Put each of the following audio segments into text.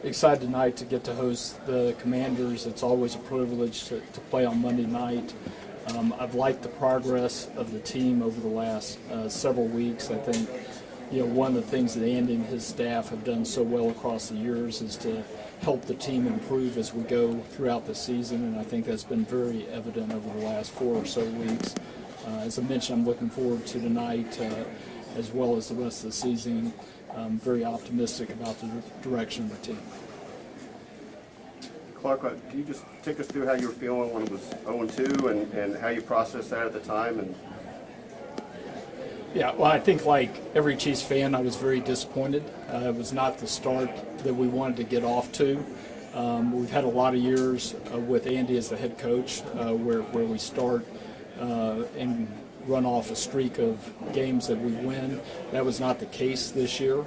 excited tonight to get to host the Commanders. It's always a privilege to play on Monday night. I've liked the progress of the team over the last several weeks. I think one of the things that Andy and his staff have done so well across the years is to help the team improve as we go throughout the season, and I think that's been very evident over the last 4 or so weeks. As I mentioned, I'm looking forward to tonight as well as the rest of the season. I'm very optimistic about the direction of the team. Clark, can you just take us through how you were feeling when it was 0-2 and how you processed that at the time? Yeah, well, I think like every Chiefs fan, I was very disappointed. It was not the start that we wanted to get off to. We've had a lot of years with Andy as the head coach where we start and run off a streak of games that we win. That was not the case this year.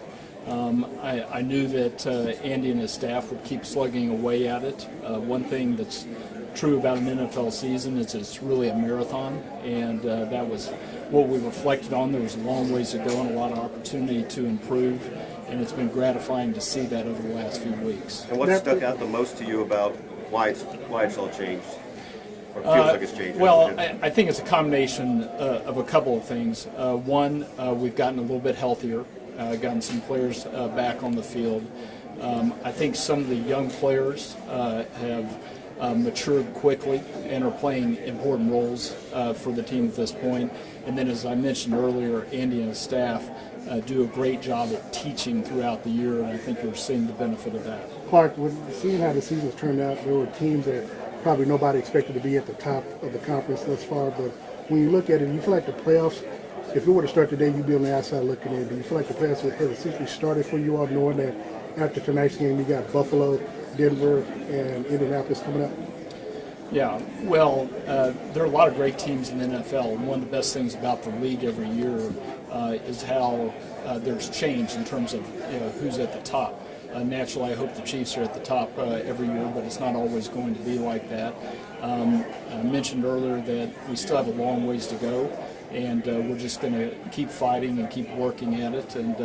I knew that Andy and his staff would keep slugging away at it. One thing that's true about an NFL season is it's really a marathon, and that was what we reflected on. There was a long ways to go and a lot of opportunity to improve, and it's been gratifying to see that over the last few weeks. And what stuck out the most to you about why it's all changed? Or feels like it's changed? Well, I think it's a combination of a couple of things. One, we've gotten a little bit healthier, gotten some players back on the field. I think some of the young players have matured quickly and are playing important roles for the team at this point. And then, as I mentioned earlier, Andy and his staff do a great job at teaching throughout the year, and I think you're seeing the benefit of that. Clark, seeing how the season's turned out, there were teams that probably nobody expected to be at the top of the conference thus far, but when you look at it, you feel like the playoffs, if it were to start today, you'd be on the outside looking in. Do you feel like the playoffs have essentially started for you all, knowing that after tonight's game you got Buffalo, Denver, and Indianapolis coming up? Yeah, well, there are a lot of great teams in the NFL, and one of the best things about the league every year is how there's change in terms of who's at the top. Naturally, I hope the Chiefs are at the top every year, but it's not always going to be like that. I mentioned earlier that we still have a long ways to go, and we're just going to keep fighting and keep working at it, and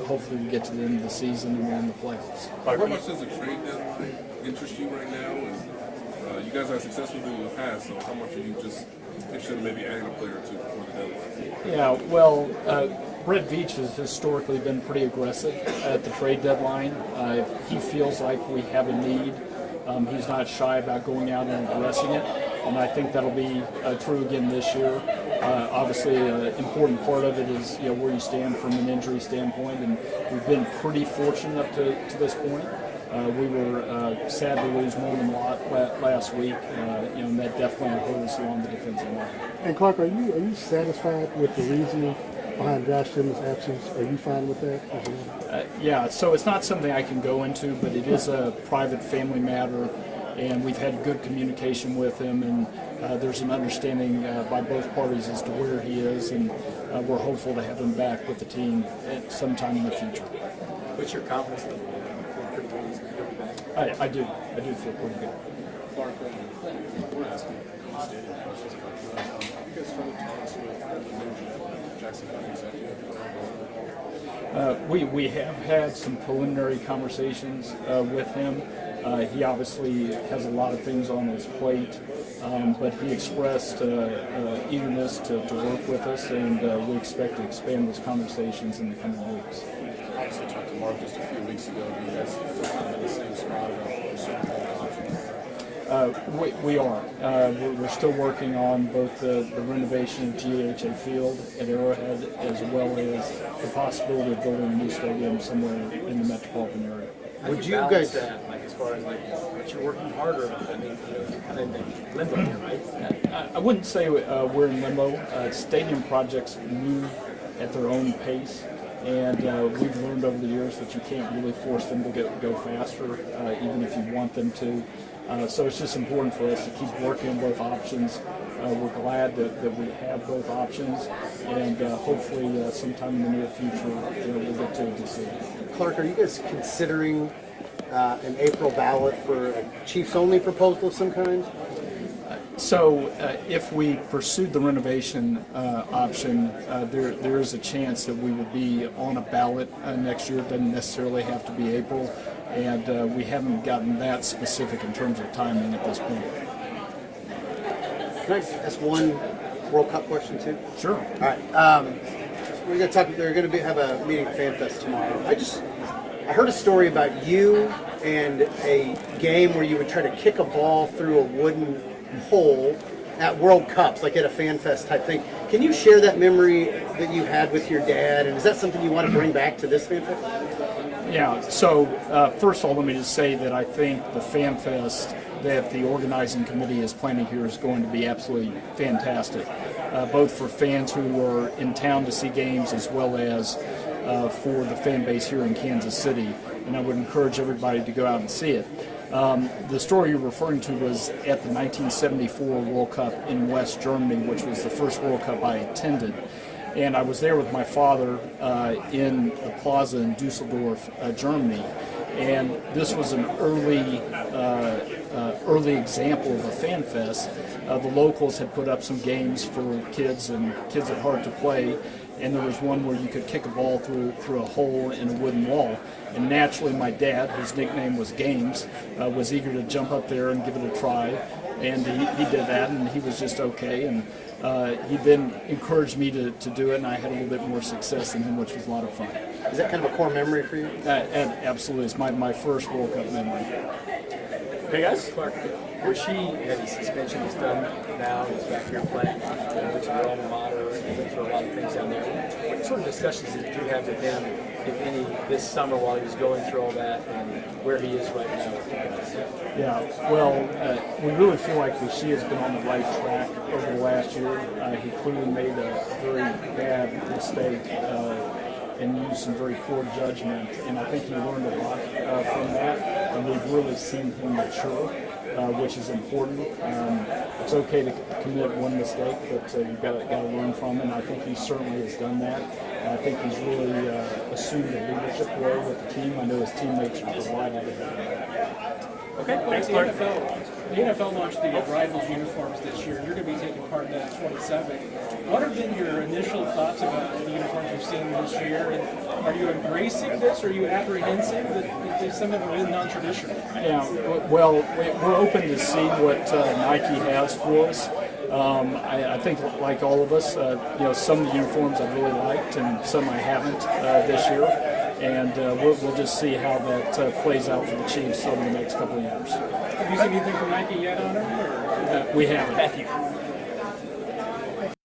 hopefully we get to the end of the season and win the playoffs. How much does the trade deadline interest you right now? You guys are successful in the past, so how much are you just interested in maybe adding a player or two before the deadline? Yeah, well, Brett Veach has historically been pretty aggressive at the trade deadline. If he feels like we have a need, he's not shy about going out and addressing it, and I think that'll be true again this year. Obviously, an important part of it is where you stand from an injury standpoint, and we've been pretty fortunate up to this point. We were sad to lose Norman Lott last week, and that definitely hurt us along the defensive line. And Clark, are you satisfied with the reasoning behind Josh Simmons' absence? Are you fine with that? Yeah, so it's not something I can go into, but it is a private family matter, and we've had good communication with him, and there's an understanding by both parties as to where he is, and we're hopeful to have him back with the team at some time in the future. What's your confidence level? I do feel pretty good. Clark, we're asking you stadium questions about you. Have you guys started talks with Jackson County executive? We have had some preliminary conversations with him. He obviously has a lot of things on his plate, but he expressed eagerness to work with us, and we expect to expand those conversations in the coming weeks. I also talked to Mark just a few weeks ago. Do you guys kind of in the same spot about certain options? We are. We're still working on both the renovation of GHA Field at Arrowhead, as well as the possibility of building a new stadium somewhere in the metropolitan area. Would you guys that, like as far as like what you're working harder on? I mean, you're kind of in limbo here, right? I wouldn't say we're in limbo. Stadium projects move at their own pace, and we've learned over the years that you can't really force them to go faster, even if you want them to. So it's just important for us to keep working on both options. We're glad that we have both options, and hopefully sometime in the near future we'll get to a decision. Clark, are you guys considering an April ballot for a Chiefs-only proposal of some kind? So if we pursued the renovation option, there is a chance that we would be on a ballot next year. It doesn't necessarily have to be April. and we haven't gotten that specific in terms of timing at this point. Can I ask one World Cup question too? Sure. All right. We're going to talk. They're going to have a meeting at FanFest tomorrow. I heard a story about you and a game where you would try to kick a ball through a wooden hole at World Cups, like at a FanFest type thing. Can you share that memory that you had with your dad? And is that something you want to bring back to this FanFest? Yeah, so first of all, let me just say that I think the FanFest that the organizing committee is planning here is going to be absolutely fantastic, both for fans who are in town to see games as well as for the fan base here in Kansas City. And I would encourage everybody to go out and see it. The story you're referring to was at the 1974 World Cup in West Germany, which was the first World Cup I attended. And I was there with my father in a plaza in Dusseldorf, Germany. And this was an early example of a fan fest. The locals had put up some games for kids and kids at heart to play. And there was one where you could kick a ball through a hole in a wooden wall. And naturally, my dad, whose nickname was Games, was eager to jump up there and give it a try. And he did that, and he was just okay. And he then encouraged me to do it, and I had a little bit more success than him, which was a lot of fun. Is that kind of a core memory for you? Absolutely. It's my first World Cup memory. Hey guys, Clark, Rasheed had his suspension. He's done now. He's back here playing. Went to your alma mater and went through a lot of things down there. What sort of discussions did you have with him, if any, this summer while he was going through all that, and where he is right now with you guys? Yeah, well, we really feel like Rasheed has been on the right track over the last year. He clearly made a very bad mistake and used some very poor judgment, and I think he learned a lot from that, and we've really seen him mature, which is important. It's okay to commit one mistake, but you've got to learn from it, and I think he certainly has done that. I think he's really assumed a leadership role with the team. I know his teammates are delighted to have him. Okay, thanks, Clark. The NFL launched the Rivals uniforms this year. You're going to be taking part in that 27. What have been your initial thoughts about the uniforms you've seen this year? And are you embracing this, or are you apprehensive that some of them are really non-traditional? Yeah, well, we're open to see what Nike has for us. I think, like all of us, some of the uniforms I've really liked, and some I haven't this year. And we'll just see how that plays out for the Chiefs over the next couple of years. Have you seen anything from Nike yet on them? We haven't. Matthew.